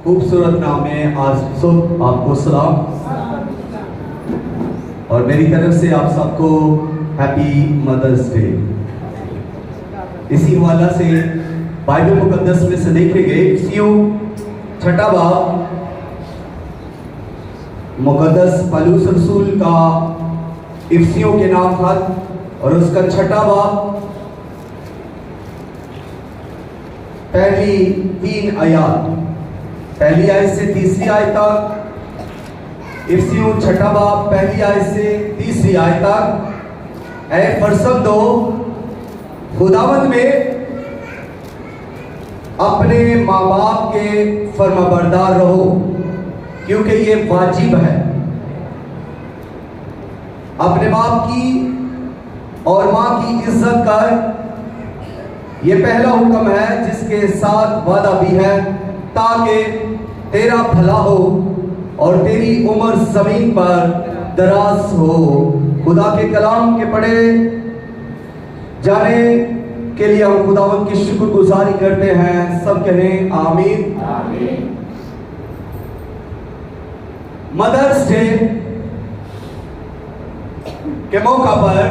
خوبصورت نام میں آج صبح آپ کو سلام اور میری طرف سے آپ سب کو ہیپی مدرس ڈے۔ اسی حوالہ سے بائبل مقدس میں سے دیکھے گئے افسیوں 6 باب مقدس پولس رسول کا افسیوں کے نام خط اور اس کا 6 باب پہلی 3 آیات، پہلی آیت سے تیسری آیت تک، افسیوں 6 باب پہلی آیت سے تیسری آیت تک۔ اے فرزندو، خداوند میں اپنے ماں باپ کے فرما بردار رہو، کیونکہ یہ واجب ہے۔ اپنے باپ کی اور ماں کی عزت کر، یہ پہلا حکم ہے جس کے ساتھ وعدہ بھی ہے، تاکہ تیرا بھلا ہو اور تیری عمر زمین پر دراز ہو۔ خدا کے کلام کے پڑھے جانے کے لیے ہم خداوند کی شکر گزاری کرتے ہیں، سب کہیں آمین۔ مدرس ڈے کے موقع پر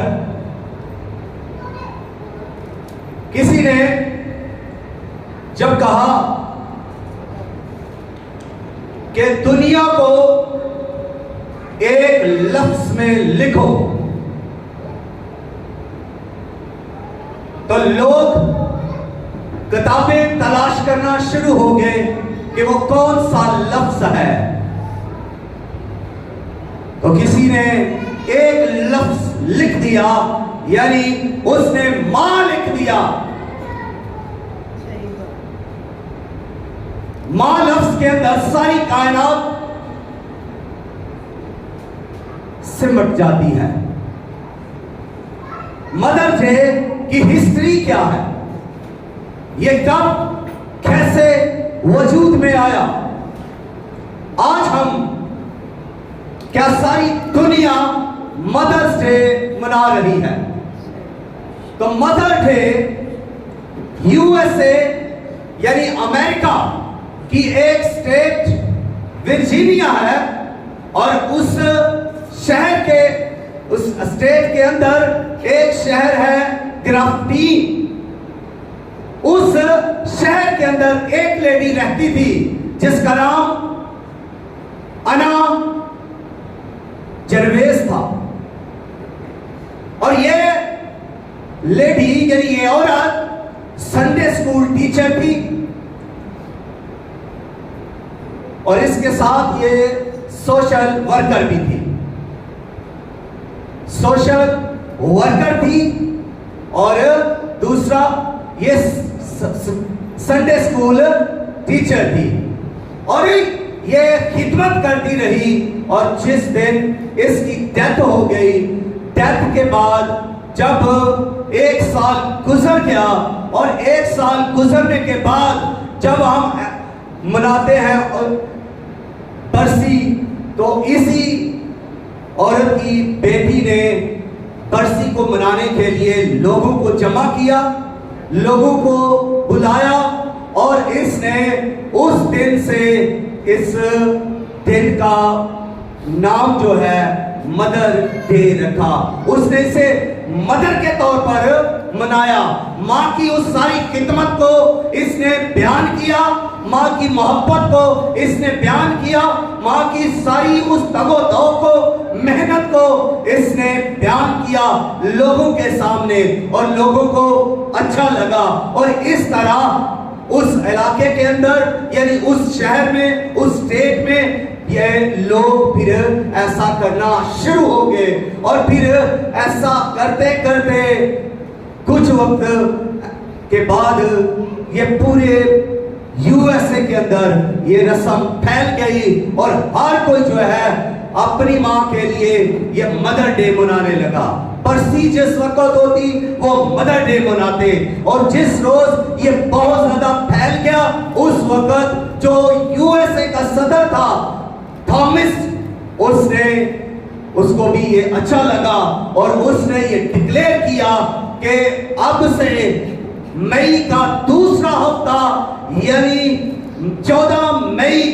کسی نے جب کہا کہ دنیا کو ایک لفظ میں لکھو، تو لوگ کتابیں تلاش کرنا شروع ہو گئے کہ وہ کون سا لفظ ہے۔ تو کسی نے ایک لفظ لکھ دیا، یعنی اس نے ماں لکھ دیا۔ ماں لفظ کے اندر ساری کائنات سمٹ جاتی ہے۔ مدر ڈے کی ہسٹری کیا ہے، یہ کب کیسے وجود میں آیا؟ آج ہم کیا ساری دنیا مدرس ڈے منا رہی ہے؟ تو mother day U S A یعنی امریکہ کی ایک سٹیٹ ورجینیا ہے، اور اس شہر کے اس سٹیٹ کے اندر ایک شہر ہے گرافٹین۔ اس شہر کے اندر ایک لیڈی رہتی تھی جس کا نام انا جرویز تھا، اور یہ لیڈی یعنی یہ عورت سنڈے اسکول ٹیچر تھی، اور اس کے ساتھ یہ سوشل ورکر بھی تھی۔ سوشل ورکر تھی اور دوسرا یہ سنڈے اسکول ٹیچر تھی، اور یہ خدمت کرتی رہی۔ اور جس دن اس کی ڈیتھ ہو گئی، ڈیتھ کے بعد جب 1 سال گزر گیا، اور 1 سال گزرنے کے بعد جب ہم مناتے ہیں برسی، تو اسی عورت کی بیٹی نے برسی کو منانے کے لیے لوگوں کو جمع کیا، لوگوں کو بلایا، اور اس نے اس دن سے اس دن کا نام جو ہے مدر ڈے رکھا۔ اس نے اسے مدر کے طور پر منایا۔ ماں کی اس ساری خدمت کو اس نے بیان کیا، ماں کی محبت کو اس نے بیان کیا، ماں کی ساری اس تگ و دو کو، محنت کو اس نے بیان کیا لوگوں کے سامنے، اور لوگوں کو اچھا لگا۔ اور اس طرح اس علاقے کے اندر یعنی اس شہر میں، اس اسٹیٹ میں یہ لوگ پھر ایسا کرنا شروع ہو گئے، اور پھر ایسا کرتے کرتے کچھ وقت کے بعد یہ پورے یو ایس اے کے اندر یہ رسم پھیل گئی، اور ہر کوئی جو ہے اپنی ماں کے لیے یہ مدر ڈے منانے لگا۔ برسی جس وقت ہوتی وہ مدر ڈے مناتے، اور جس روز یہ بہت زیادہ پھیل گیا، اس وقت جو یو ایس اے کا صدر تھا تھامس، اس کو بھی یہ اچھا لگا، اور اس نے یہ ڈکلیئر کیا کہ اب سے مئی کا دوسرا ہفتہ یعنی 14 مئی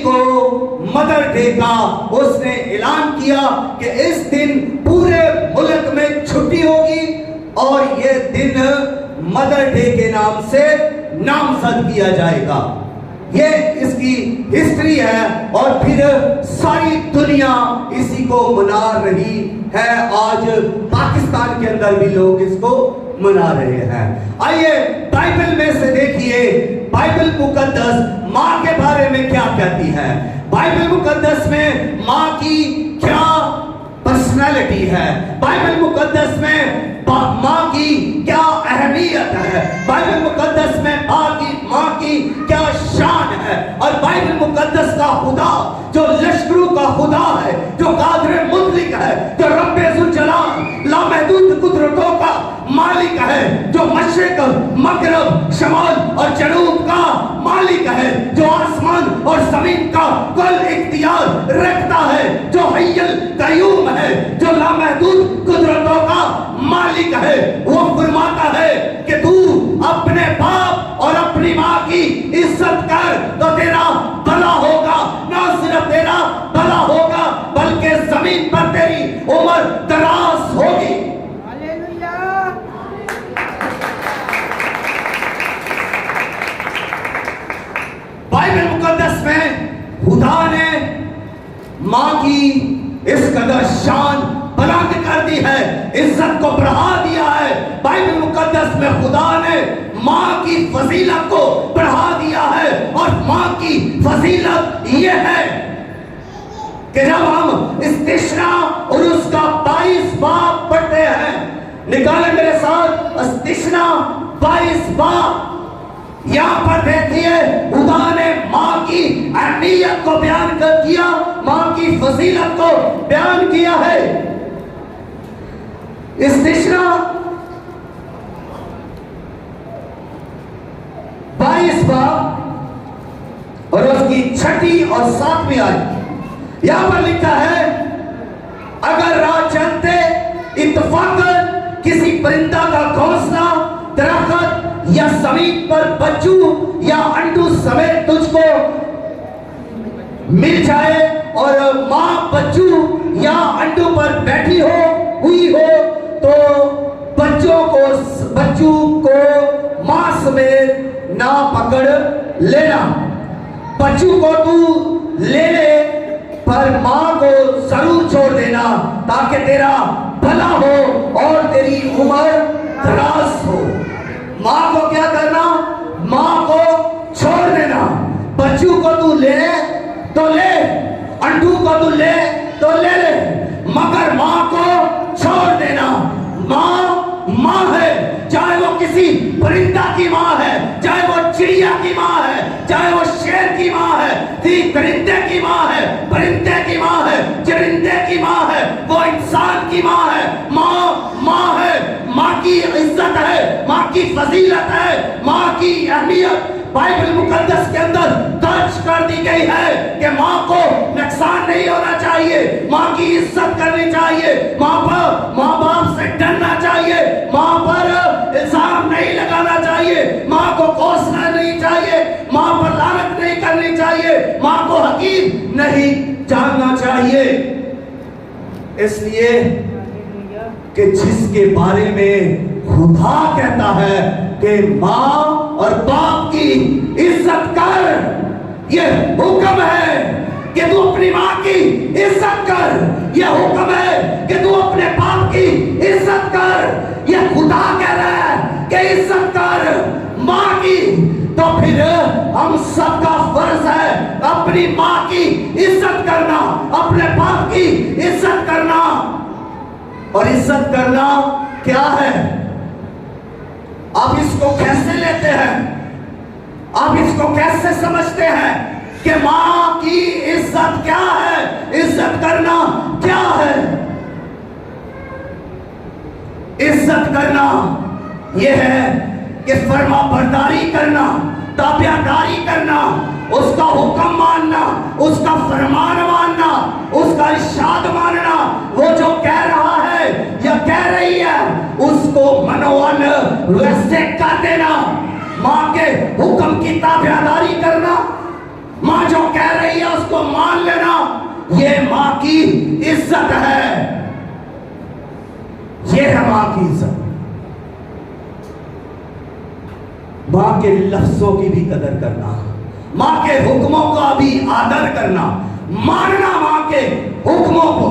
مدر ڈے کا اس نے اعلان کیا کہ اس دن پورے ملک میں چھٹی ہوگی اور یہ دن مدر ڈے کے نام سے نامزد کیا جائے گا. یہ اس کی ہسٹری ہے اور پھر ساری دنیا اسی کو منا رہی ہے. آج پاکستان کے اندر بھی لوگ اس کو منا رہے ہیں. آئیے بائبل میں سے دیکھیے بائبل مقدس ماں کے بارے میں کیا کہتی ہے. بائبل مقدس میں ماں کی کیا پرسنالٹی ہے. بائبل مقدس میں ماں کی کیا اہمیت ہے. بائبل مقدس میں ماں کی کیا شان ہے. اور بائبل مقدس کا خدا جو لشکروں کا خدا ہے, جو قادر مطلق ہے, جو رب ذوالجلال لامحدود قدرتوں کا مالک ہے, جو مشرق مغرب شمال اور جنوب کا مالک ہے, جو آسمان اور زمین کا کل اختیار رکھتا ہے, جو حی القیوم ہے, جو لامحدود قدرتوں کا مالک ہے. وہ فرماتا ہے کہ تو اپنے باپ اور اپنی ماں کی عزت کر تو تیرا بھلا ہوگا. نہ صرف تیرا بھلا ہوگا بلکہ زمین پر تیری عمر دراز ہوگی. بائبل مقدس میں خدا نے ماں کی اس قدر شان بلند کر دی ہے, عزت کو بڑھا دیا ہے. بائبل مقدس میں خدا نے ماں کی فضیلت کو بڑھا دیا ہے اور ماں کی فضیلت یہ ہے کہ جب ہم استثنا اور اس کا 22 باب پڑھتے ہیں, نکالیں میرے ساتھ استثنا 22 باب. یہاں پر دیکھیے خدا نے ماں کی اہمیت کو بیان کر کیا, ماں کی فضیلت کو بیان کیا ہے. استثنا 22 باب اور اس کی 6 اور 7 آیت. یہاں پر لکھا ہے اگر راہ چلتے اتفاقاً کسی پرندہ کا گھونسلہ درخت یا زمین پر بچو یا انڈو سمیت تجھ کو مل جائے اور ماں بچو یا انڈو پر بیٹھی ہوئی ہو تو بچوں کو ماں سمیت نہ پکڑ لینا. بچوں کو تو لے لے پر ماں کو ضرور چھوڑ دینا تاکہ تیرا بھلا ہو اور تیری عمر دراز ہو. ماں کو کیا کرنا؟ ماں کو چھوڑ دینا. بچوں کو تو لے تو لے, انڈو کو تو لے تو لے لے, مگر ماں کو چھوڑ دینا. ماں ہے, چاہے وہ کسی پرندہ کی ماں ہے, چاہے وہ چڑیا کی ماں ہے, چاہے وہ شیر کی ماں ہے, درندے کی ماں ہے, پرندے کی ماں ہے, چرندے کی ماں ہے, وہ انسان کی ماں ہے. ماں ہے, ماں کی عزت ہے, ماں کی فضیلت ہے, ماں کی اہمیت بائبل مقدس کے اندر درج کر دی گئی ہے کہ ماں کو نقصان نہیں ہونا چاہیے, ماں کی عزت کرنی چاہیے, ماں باپ سے ڈرنا چاہیے, ماں پر الزام نہیں لگانا چاہیے, ماں کو کوسنا نہیں چاہیے, ماں پر لعنت نہیں کرنی چاہیے, ماں کو حقیر نہیں جاننا چاہیے. اس لیے کہ جس کے بارے میں خدا کہتا ہے کہ ماں اور باپ کی عزت کر, یہ حکم ہے کہ تو اپنی ماں کی عزت کر, یہ حکم ہے کہ تو اپنے باپ کی عزت کر. یہ خدا کہہ رہا ہے کہ عزت کر ماں کی. تو پھر ہم سب کا فرض ہے اپنی ماں کی عزت کرنا, اپنے باپ کی عزت کرنا. اور عزت کرنا کیا ہے؟ آپ اس کو کیسے لیتے ہیں؟ آپ اس کو کیسے سمجھتے ہیں کہ ماں کی عزت کیا ہے؟ عزت کرنا کیا ہے؟ عزت کرنا یہ ہے کہ فرما برداری کرنا, تابع داری کرنا, اس کا حکم ماننا, اس کا فرمان ماننا, اس کا ارشاد ماننا. وہ جو کہہ رہا ہے یا کہہ رہی ہے اس کو منوان ویسے کر دینا. ماں کے حکم کی تابع داری کرنا, ماں جو کہہ رہی ہے اس کو مان لینا. मां की इज्जत है, ये है मां की इज्जत। मां के लफ्जों की भी कदर करना, मां के हुक्मों का भी आदर करना, मानना मां के हुक्मों को,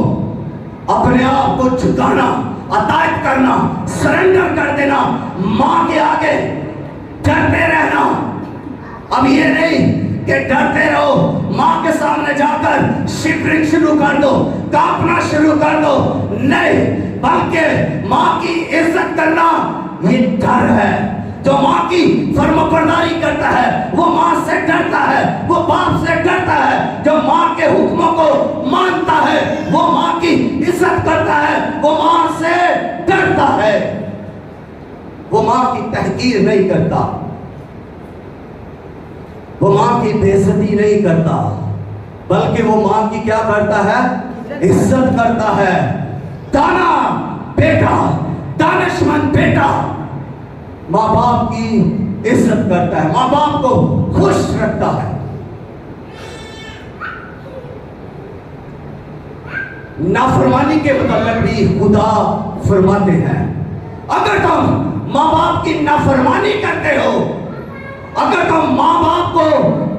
अपने आप को झुकाना, अतायत करना, सरेंडर कर देना, मां के आगे डरते रहना। अब ये नहीं कि डरते रहो, मां के सामने जाकर शिवरिंग शुरू कर दो, कांपना शुरू कर दो, नहीं, बल्कि मां की इज्जत करना ये डर है। जो मां की फर्माबरदारी करता है वो मां से डरता है, वो बाप से डरता है। जो मां के हुक्मों को मानता है वो मां की इज्जत करता है, वो मां से डरता है, वो मां की तहकीर नहीं करता, वो मां की बेइज्जती नहीं करता, बल्कि वो मां की क्या करता है? इज्जत करता है। दाना बेटा, दानिशमंद बेटा माँ बाप की इज्जत करता है, माँ बाप को खुश रखता है। नाफरमानी के मतलब भी खुदा फरमाते हैं, अगर तुम माँ बाप की नाफरमानी करते हो, अगर तुम माँ बाप को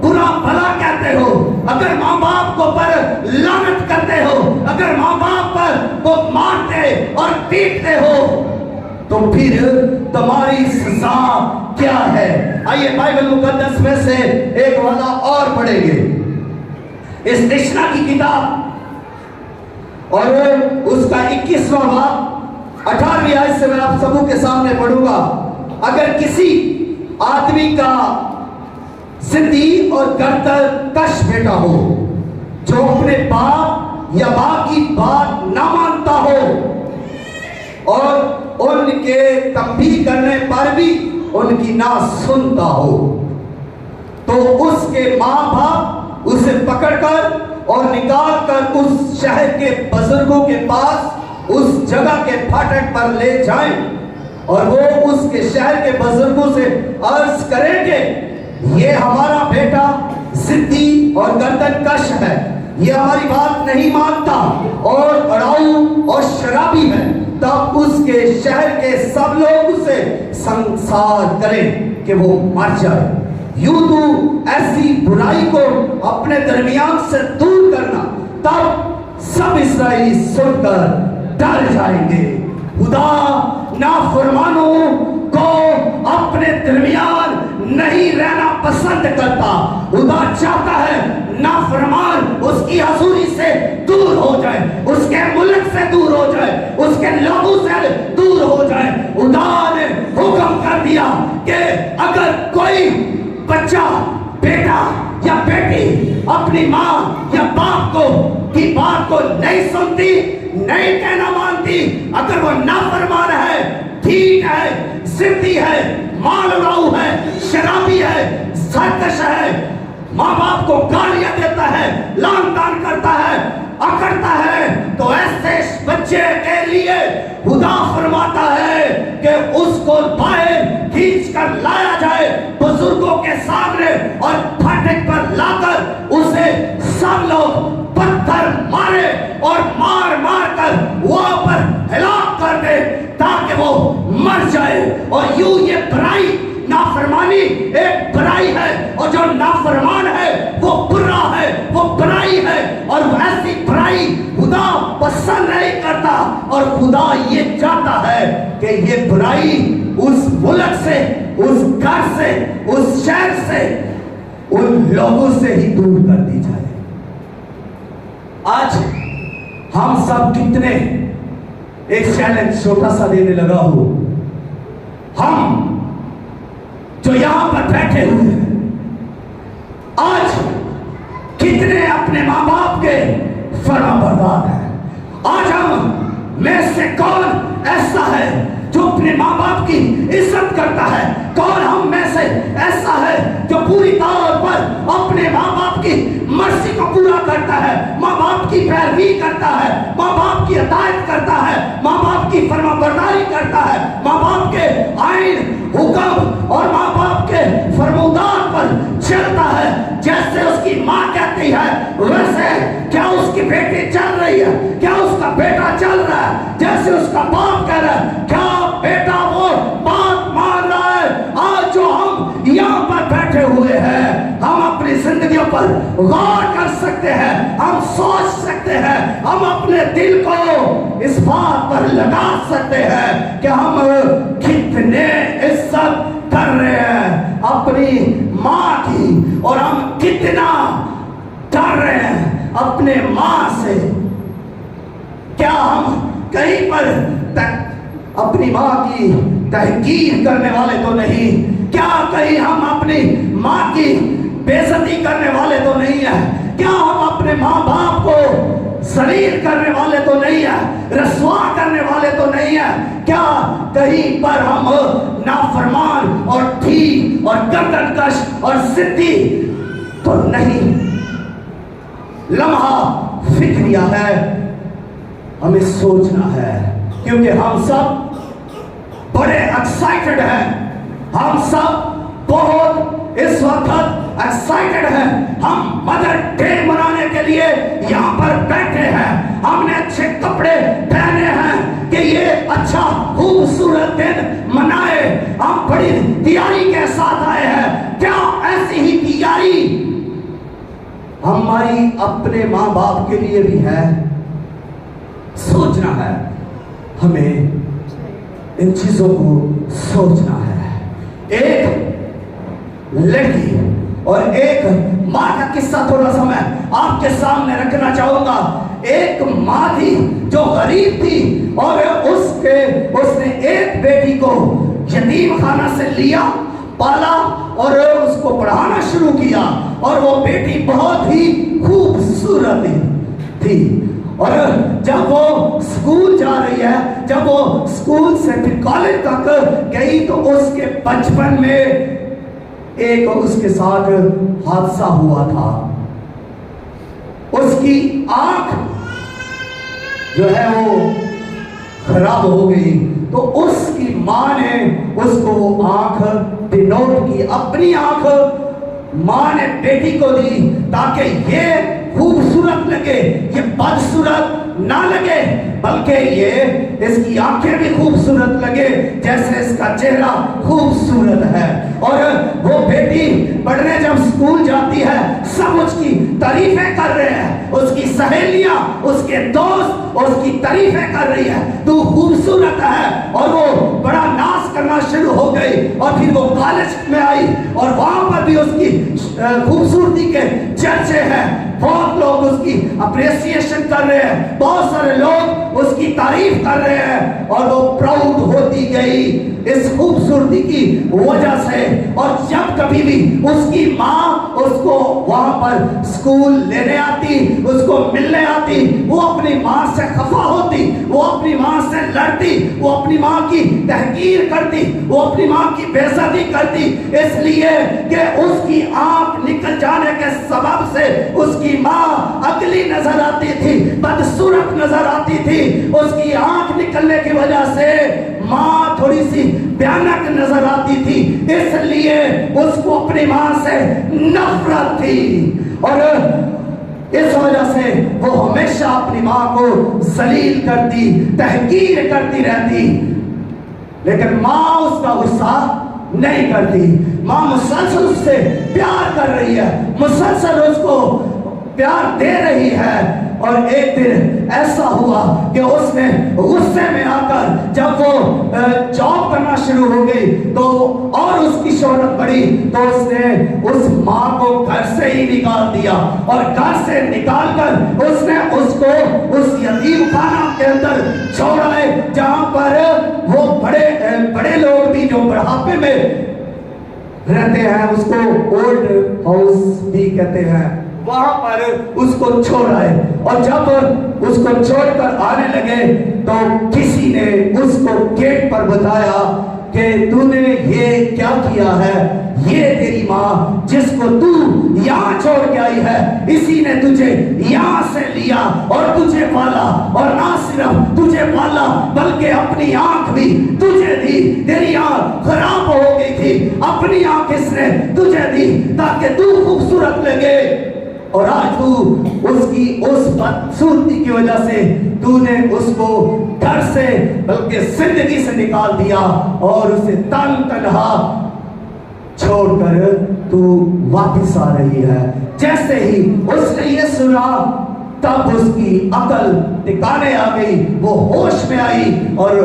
बुरा भला कहते हो, अगर माँ बाप को पर लानत करते हो, अगर माँ बाप पर को मारते और पीटते हो, तो फिर तुम्हारी सजा क्या है? आइए बाइबल मुकद्दस में से एक वाला और पढ़ेंगे, इस निशना की किताब और उसका 21वां बाब 18वीं आयत से मैं आप सबों के सामने पढ़ूंगा। अगर किसी आदमी का जिद्दी और गर्दन कश बेटा हो, जो अपने बाप या मां की बात ना मानता हो और उनके तंबीह करने पर भी उनकी ना सुनता हो, तो उसके माँ बाप उसे पकड़कर और निकालकर उस शहर के बुजुर्गों के पास उस जगह के फाटक पर ले जाएं और वो उसके शहर के बुजुर्गों से अर्ज करेंगे, ये हमारा बेटा जिद्दी और गर्दन कश है, ये हमारी बात नहीं मानता और अड़ाऊ और शराबी है, तब उसके शहर के सब लोग उसे संसार करें कि वो मर जाए। यूं तू ऐसी बुराई को अपने दरमियान से दूर करना, तब सब इस्राएली सुनकर डर जाएंगे। खुदा नाफरमानों को अपने दरमियान नहीं रहना पसंद करता। खुदा चाहता है नाफरमान उसकी हजूरी से दूर हो जाए, उसके मुल्क से दूर हो जाए, उसके लोगों से दूर हो जाए। खुदा ने हुक्म कर दिया कि अगर कोई बच्चा, बेटा या बेटी अपनी माँ या बाप को की बात को नहीं सुनती, नहीं कहना मानती, अगर वो नाफरमान है, ठीक है, जिद्दी है, माल उड़ाऊ है, शराबी है, सरकश है, माँ बाप को गालियां देता है, लान तान करता है, अकड़ता है, तो ऐसे बच्चे के लिए खुदा फरमाता है कि उसको बाहर खींच कर लाया जाए बुजुर्गों के सामने और फाटक पर लाकर उसे सब लोग पत्थर मारे और मार मार कर वो पर हिलाक कर दे ताकि वो मर जाए। और यूं ये बुराई, नाफरमानी एक बुराई है, और जो नाफरमान है वो बुरा है, वो बुराई है, और ऐसी बुराई खुदा पसंद नहीं करता। और खुदा ये चाहता है कि ये बुराई उस मुल्क से, उस घर से, उस शहर से, उन लोगों से ही दूर कर दी जाए। आज हम सब कितने एक चैलेंज छोटा सा देने लगा हूं, हम जो यहां पर बैठे हुए हैं, आज कितने अपने मां बाप के फर्माबरदार हैं? आज हम में से कौन ऐसा है जो अपने मां बाप की इज्जत करता है? कौन हम में से ऐसा है जो पूरी तौर पर अपने मां बाप की मर्जी को पूरा करता है, मां बाप की पैरवी करता है, मां बाप की अतायत करता है, मां बाप की फरमाबरदारी करता है, मां बाप के आइन, हुक्म और मां बाप के फरमादार पर चलता है? जैसे उसकी मां कहती है वैसे क्या उसके उसकी बेटी चल रही है, क्या उसका बेटा चल रहा है जैसे उसका बाप कह रहा है, क्या बेटा वो बात मान रहा है? आज जो हम यहाँ पर बैठे हुए हैं, हम अपनी जिंदगियों पर गौर कर सकते हैं, हम सोच सकते हैं, हम अपने दिल को इस बात पर लगा सकते हैं कि हम कितने इज्जत कर रहे हैं अपनी माँ की, और हम कितना डर रहे हैं अपने माँ से। क्या हम कहीं पर अपनी माँ की तहकीर करने वाले तो नहीं? क्या कहीं हम अपनी माँ की बेइज्जती करने वाले तो नहीं है? क्या हम अपने माँ बाप को जलील करने वाले तो नहीं है, रसवा करने वाले तो नहीं है? क्या कहीं पर हम नाफरमान और ठीक और गर्दनकश और जिद्दी तो नहीं? लम्हा फिक्रिया है, हमें सोचना है, क्योंकि हम सब बड़े एक्साइटेड हैं, हम सब बहुत इस वक्त एक्साइटेड हैं। हम मदर डे मनाने के लिए यहाँ पर बैठे हैं, हमने अच्छे कपड़े पहने हैं कि ये अच्छा खूबसूरत दिन मनाए, हम बड़ी तैयारी के साथ आए हैं। क्या ऐसी ही तैयारी हमारी अपने माँ बाप के लिए भी है? सोचना है, हमें इन चीजों को सोचना है। एक लड़की और एक माँ का किस्सा थोड़ा सा मैं आपके सामने रखना चाहूंगा। एक माँ थी जो गरीब थी और उसने एक बेटी को यतीम खाना से लिया, पाला और उसको पढ़ाना शुरू किया, और वो बेटी बहुत ही खूबसूरत थी। और जब वो स्कूल जा रही है, जब वो स्कूल से फिर कॉलेज तक गई, तो उसके बचपन में एक उसके साथ हादसा हुआ था। उसकी आंख जो है वो खराब हो गई, तो उसकी माँ ने उसको वो आंख डिनोट की, अपनी आंख माँ ने बेटी को दी ताकि ये खूबसूरत लगे, ये बदसूरत ना लगे, बल्कि ये इसकी आंखें भी खूबसूरत लगे जैसे इसका चेहरा खूबसूरत है। और वो बेटी पढ़ने जब स्कूल जाती है, सब उसकी तारीफें कर रहे हैं, उसकी सहेलियां, उसके दोस्त उसकी तारीफें कर रही है, तू खूबसूरत है। और वो बड़ा नाच करना शुरू हो गई, और फिर वो कॉलेज में आई और वहां पर भी उसकी खूबसूरती के चर्चे हैं, बहुत लोग उसकी अप्रिसिएशन कर रहे हैं, बहुत सारे लोग उसकी तारीफ कर रहे हैं, और वो प्राउड होती गई इस खूबसूरती की वजह से। और जब कभी भी उसकी माँ उसको वहां पर स्कूल लेने आती, उसको मिलने आती, वो अपनी माँ से खफा होती, वो अपनी माँ से लड़ती, वो अपनी माँ की तहकीर करती, वो अपनी माँ की बेइज्जती करती, इसलिए कि उसकी आंख निकल जाने के सबब से उसकी माँ अगली नजर आती थी, बदसूरत नजर आती थी। उसकी आंख निकलने की वजह से माँ थोड़ी सी भयानक नजर आती थी, इसलिए उसको अपनी माँ से नफरत थी, और इस वजह से वो हमेशा अपनी माँ को जलील करती, तहकीर करती रहती। लेकिन माँ उसका गुस्सा नहीं करती, माँ मुसलसल उससे प्यार कर रही है, मुसलसल उसको प्यार दे रही है। और एक दिन ऐसा हुआ कि उसने गुस्से में आकर जब वो जॉब करना शुरू हो गई, तो और उसकी शोहरत बढ़ी, तो उसने उस माँ को घर से ही निकाल दिया, और घर से निकालकर उसने उसको उस यतीम खाना के अंदर छोड़ा है, जहां पर वो बड़े लोग भी जो बुढ़ापे में रहते हैं, उसको ओल्ड हाउस भी कहते हैं, वहां पर उसको छोड़ा है। और जब उसको छोड़कर आने लगे, तो किसी ने उसको गेट पर बताया कि तूने ये क्या किया है, ये तेरी माँ जिसको तू यहाँ छोड़ के आई है, इसी ने तुझे यहाँ से लिया और तुझे पाला, और ना सिर्फ तुझे पाला बल्कि अपनी आंख भी तुझे दी। तेरी आंख खराब हो गई थी, अपनी आंख इसने तुझे दी ताकि तू खूबसूरत लगे। اور آج تو اس کی اس بدصورتی کی وجہ سے تو نے اس کو گھر سے بلکہ زندگی سے نکال دیا اور اسے تنہا چھوڑ کر تو واپس آ رہی ہے. جیسے ہی اس نے یہ سنا تب اس کی عقل ٹھکانے آ گئی, وہ ہوش میں آئی اور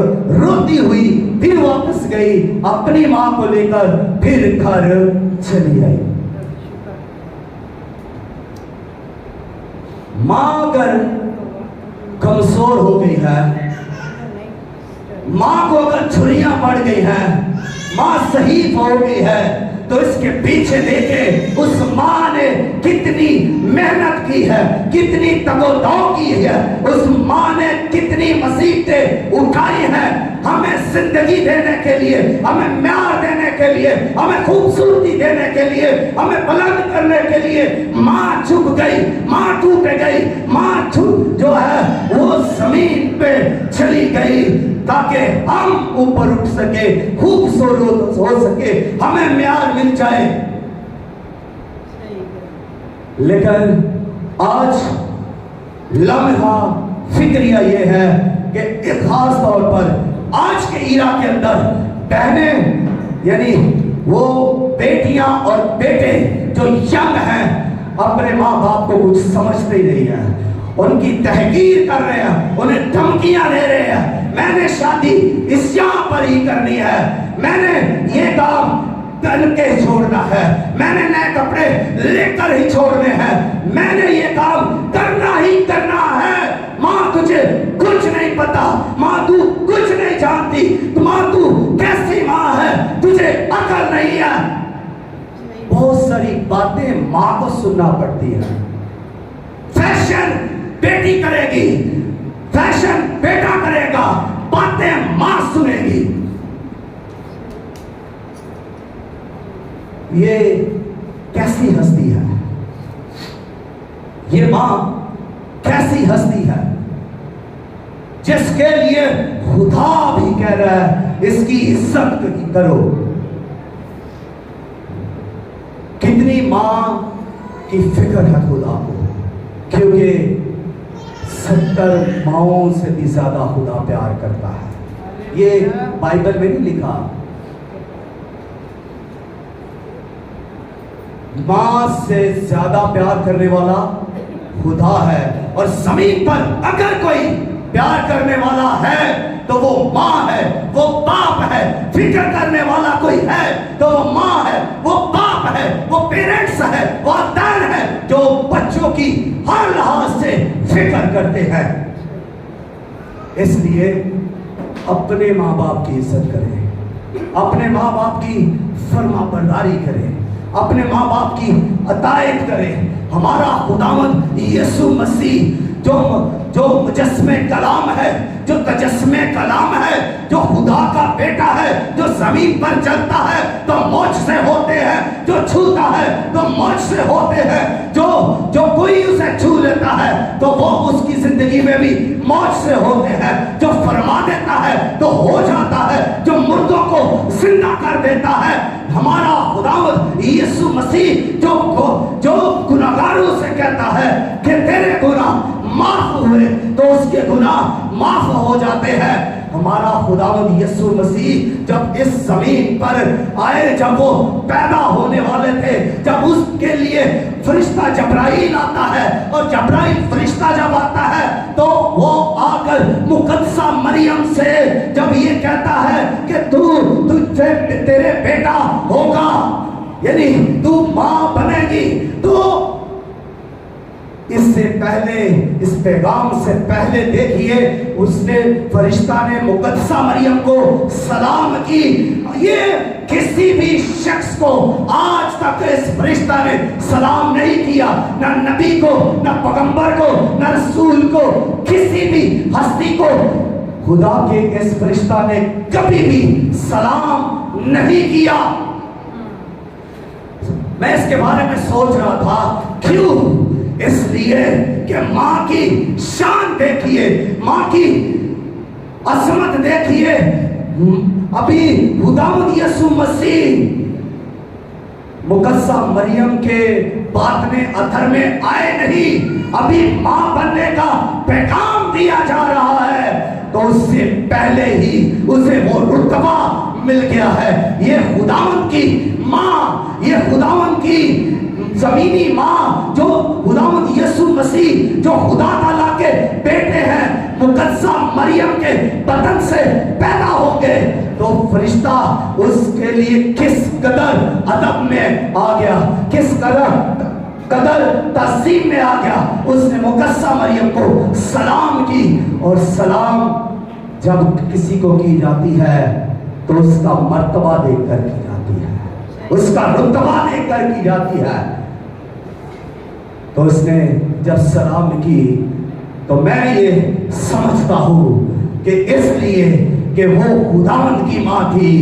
روتی ہوئی پھر واپس گئی, اپنی ماں کو لے کر پھر گھر چلی آئی. ماں اگر کمزور ہو گئی ہے, ماں کو اگر چھریاں پڑ گئی ہیں, ماں ضعیف ہو گئی ہے, تو اس کے پیچھے دیکھے اس ماں نے کتنی محنت کی ہے, کتنی تگ و دو کی ہے, اس ماں نے کتنی مصیبتیں اٹھائی ہیں ہمیں زندگی دینے کے لیے, ہمیں معیار دینے کے لیے, ہمیں خوبصورتی دینے کے لیے, ہمیں بلند کرنے کے لیے. ماں جھک گئی, ماں ٹوٹ گئی, ماں جو ہے وہ زمین پہ چلی گئی تاکہ ہم اوپر اٹھ سکے, خوبصورت ہو سکے, ہمیں معیار مل جائے. لیکن آج لمحہ فکریہ یہ ہے کہ ایک خاص طور پر آج کے ایرا کے اندر بہنیں یعنی وہ بیٹیاں اور بیٹے جو ینگ ہیں اپنے ماں باپ کو کچھ سمجھتے ہی نہیں ہیں, ان کی تحقیر کر رہے ہیں, انہیں دھمکیاں دے رہے ہیں. میں نے شادی اس یہاں پر ہی کرنی ہے, میں نے یہ کام کر کے چھوڑنا ہے, میں نے نئے کپڑے لے کر ہی چھوڑنے ہیں, میں نے یہ کام کرنا ہی کرنا ہے. ماں تجھے کچھ نہیں پتا, ماں تو کچھ نہیں جانتی, ماں تو کیسی ماں ہے, تجھے عقل نہیں ہے. بہت ساری باتیں ماں کو سننا پڑتی ہے. فیشن بیٹی کرے گی, فیشن بیٹا کرے گا, باتیں ماں سنے گی. یہ کیسی ہستی ہے, یہ ماں کیسی ہستی ہے جس کے لیے خدا بھی کہہ رہا ہے اس کی عزت کرو. کتنی ماں کی فکر ہے خدا کو, کیونکہ 70 ماؤں سے بھی زیادہ خدا پیار کرتا ہے. یہ بائبل میں نہیں لکھا, ماں سے زیادہ پیار کرنے والا خدا ہے. اور زمین پر اگر کوئی پیار کرنے والا ہے تو وہ ماں ہے, وہ باپ ہے. فکر کرنے والا کوئی ہے تو وہ ماں ہے, وہ باپ ہے, وہ پیرنٹس ہے, وہ والدین ہے جو بچوں کی ہر لحاظ سے فکر کرتے ہیں. اس لیے اپنے ماں باپ کی عزت کریں, اپنے ماں باپ کی فرما برداری کریں, اپنے ماں باپ کی اطاعت کریں. ہمارا خداوند یسوع مسیح جو مجسمے کلام ہے, جو تجسمے کلام ہے, جو خدا کا بیٹا ہے, جو زمین پر چلتا ہے تو معجزے ہوتے ہیں, جو چھوتا ہے تو معجزے ہوتے ہیں, جو کوئی اسے چھو لیتا ہے تو وہ اس کی زندگی میں بھی معجزے ہوتے ہیں, جو فرما دیتا ہے تو ہو جاتا ہے, جو مردوں کو زندہ کر دیتا ہے. ہمارا خداوند یسوع مسیح جو گناہگاروں سے کہتا ہے کہ تیرے گناہ معاف ہوئے تو اس کے گناہ معاف ہو جاتے ہیں. ہمارا خداوند یسوع مسیح جب اس زمین پر آئے, جب وہ پیدا ہونے والے تھے, جب اس کے لیے فرشتہ جبرائیل آتا ہے, اور جبرائیل فرشتہ جب آتا ہے تو وہ آ کر مقدسہ مریم سے جب یہ کہتا ہے کہ تیرے بیٹا ہوگا, یعنی تو ماں بنے گی, تو اس سے پہلے, اس پیغام سے پہلے دیکھیے اس نے فرشتہ نے مقدسہ مریم کو سلام کی. یہ کسی بھی شخص کو آج تک اس فرشتہ نے سلام نہیں کیا, نہ نبی کو, نہ پیغمبر کو, نہ رسول کو, کسی بھی ہستی کو خدا کے اس فرشتہ نے کبھی بھی سلام نہیں کیا. میں اس کے بارے میں سوچ رہا تھا, کیوں؟ اس لیے کہ ماں کی شان دیکھیے, ماں کی عظمت دیکھیے. ابھی خداوند یسوع مسیح मुकद्दसा मरियम के बात में अथर में आए नहीं, अभी मां बनने का पैगाम दिया जा रहा है, तो उससे पहले ही उसे वो रुतबा मिल गया है। ये खुदावंद की मां, ये खुदावंद की जमीनी मां, जो खुदावंद यीशु मसीह जो खुदा ताला के बेटे हैं, मुकद्दसा मरियम के बदन से पैदा होंगे, तो फरिश्ता उसके लिए किस कदर अदब में आ गया, किस कदर तज़ीम में आ गया। उसने मुकद्दसा मरियम को सलाम की, और सलाम जब किसी को की जाती है तो उसका मर्तबा देखकर की जाती है, उसका रुतबा देखकर की जाती है। तो उसने जब सलाम की, तो मैं ये समझता हूं कि इसलिए कि वो खुदावंद की मां थी,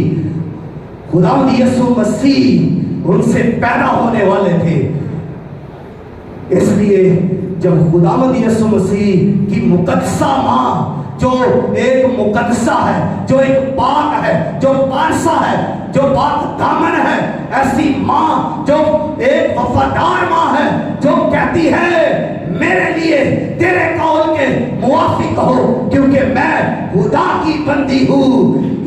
खुदावंद यीशु मसीह उनसे पैदा होने वाले थे। इसलिए जब खुदावंद यीशु मसीह की मुकद्दसा मां, जो एक मुकद्दसा है, जो एक पाक है, जो पारसा है, जो पाक दामन है, ऐसी मां जो एक वफादार मां है, जो कहती है मेरे लिए तेरे कौल के मुवाफिक हो, क्योंकि मैं खुदा की बंदी हूं।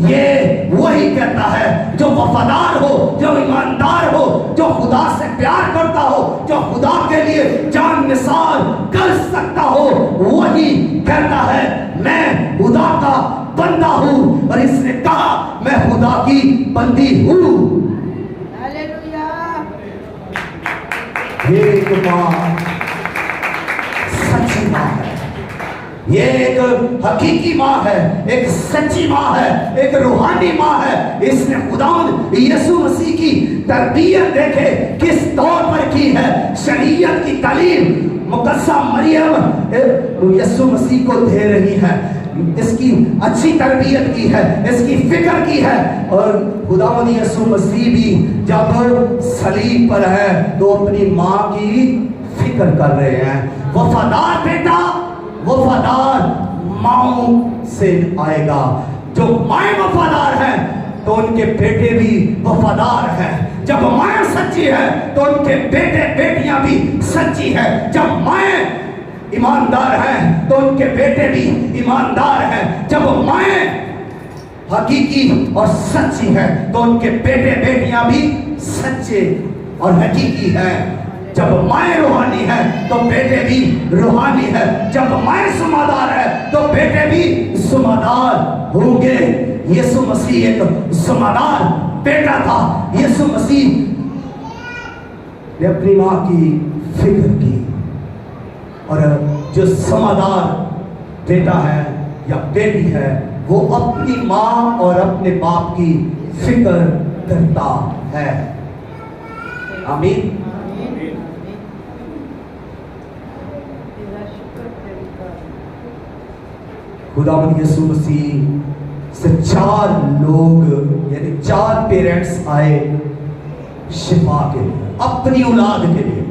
ये वही कहता है जो वफादार हो, जो ईमानदार हो, जो खुदा से प्यार करता हो, जो खुदा के लिए जान निसार कर सकता हो, वही कहता है मैं खुदा का बंदा हूं। और इसने कहा मैं खुदा की बंदी हूं। हालेलुया। ये एक मां सच्ची मां है, ये एक हकीकी मां है, एक सच्ची मां है, एक रूहानी मां है। इसने खुदावंद यीशु मसीह की तरबियत देखे किस तौर पर की है, शरीयत की तालीम मुकद्दसा मरियम यीशु मसीह को दे रही है, इसकी अच्छी तरबियत की है, इसकी फिक्र की है। और खुदावंद यीशु मसीह भी जब सलीब पर है तो अपनी मां की फिक्र कर रहे हैं। वफादार बेटा वफादार माओ से आएगा। जो माएं वफादार हैं तो उनके बेटे भी वफादार हैं। जब माएं सच्ची है तो उनके बेटे बेटियां भी सच्ची है। जब माएं ईमानदार हैं तो उनके बेटे भी ईमानदार हैं। जब माएं हकीकी और सच्ची है तो उनके बेटे बेटियां भी सच्चे और हकीकी हैं। जब माएं रूहानी है तो बेटे भी रूहानी है। जब माएं सुमादार है तो बेटे भी सुमादार होंगे। यीशु मसीह एक सुमादार बेटा था। यीशु मसीह ने अपनी मां की फिक्र की, और जो समादार बेटा है या बेटी है वो अपनी मां और अपने बाप की फिक्र करता है। आमीन। खुदावंद यीशु मसीह से 4 लोग यानी 4 पेरेंट्स आए शिफा के लिए, अपनी औलाद के लिए।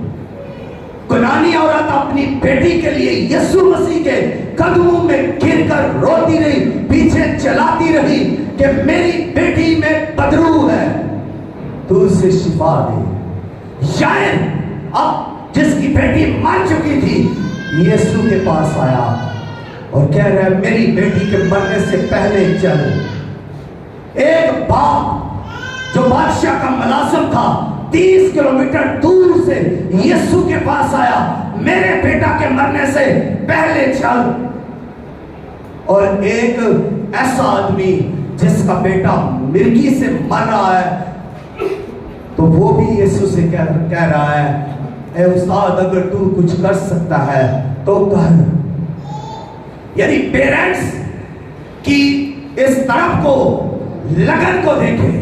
कुनानी औरत अपनी बेटी के लिए यीशु मसीह के कदमों में गिरकर रोती रही, पीछे चलाती रही कि मेरी बेटी में बदरू है, तू उसे शिफा दे। शायद अब जिसकी बेटी मर चुकी थी यीशु के पास आया और कह रहा है मेरी बेटी के मरने से पहले चल। एक बाप जो बादशाह का मुलाजिम था 30 किलोमीटर दूर से यीशु के पास आया, मेरे बेटा के मरने से पहले चल। और एक ऐसा आदमी जिसका बेटा मिर्गी से मर रहा है तो वो भी यीशु से कह रहा है ए उस्ताद अगर तू कुछ कर सकता है तो कर। यानी पेरेंट्स की इस तरफ को लगन को देखे,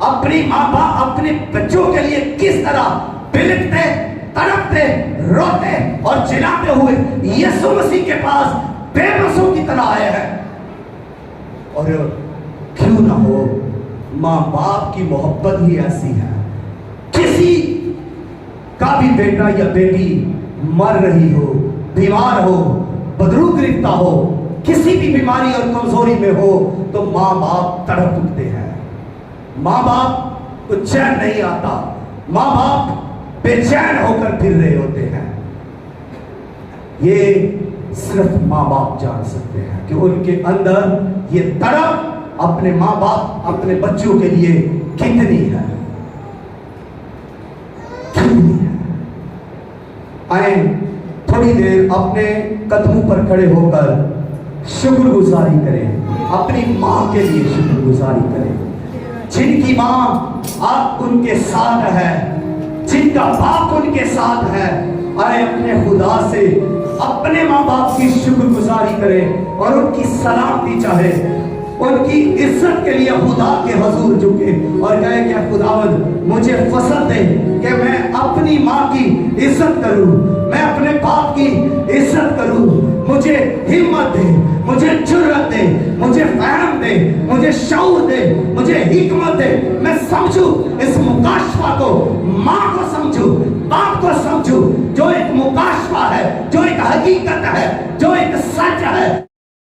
अपनी माँ बाप अपने बच्चों के लिए किस तरह बिलखते, तड़पते, रोते और चिल्लाते हुए यीशु मसीह के पास बेबसों की तरह आए हैं। और क्यों ना हो, माँ बाप की मोहब्बत ही ऐसी है। किसी का भी बेटा या बेटी मर रही हो, बीमार हो, बदरू गिरफ्ता हो, किसी भी बीमारी और कमजोरी में हो तो माँ बाप तड़प उठते हैं। माँ बाप को चैन नहीं आता, माँ बाप बेचैन होकर फिर रहे होते हैं। ये सिर्फ माँ बाप जान सकते हैं कि उनके अंदर ये तड़प अपने माँ बाप अपने बच्चों के लिए कितनी है, कितनी है। आए थोड़ी देर अपने कदमों पर खड़े होकर शुक्रगुजारी करें, अपनी माँ के लिए शुक्रगुजारी करें, जिनकी माँ आप उनके साथ है, जिनका बाप उनके साथ है। आए अपने खुदा से अपने माँ बाप की शुक्रगुजारी करें और उनकी सलामती चाहे, उनकी इज्जत के लिए खुदा के हुजूर झुके और कहे कि खुदावंद मुझे फुर्सत दे कि मैं अपनी माँ की इज्जत करूं, मैं अपने बाप की इज्जत करूं। मुझे हिम्मत दे, मुझे जुर्रत दे, मुझे फहम दे, मुझे शऊर दे, मुझे हिकमत दे। मैं समझूं इस मुकाशफा को, माँ को समझूं, बाप को समझूं, जो एक मुकाशफा है, जो एक हकीकत है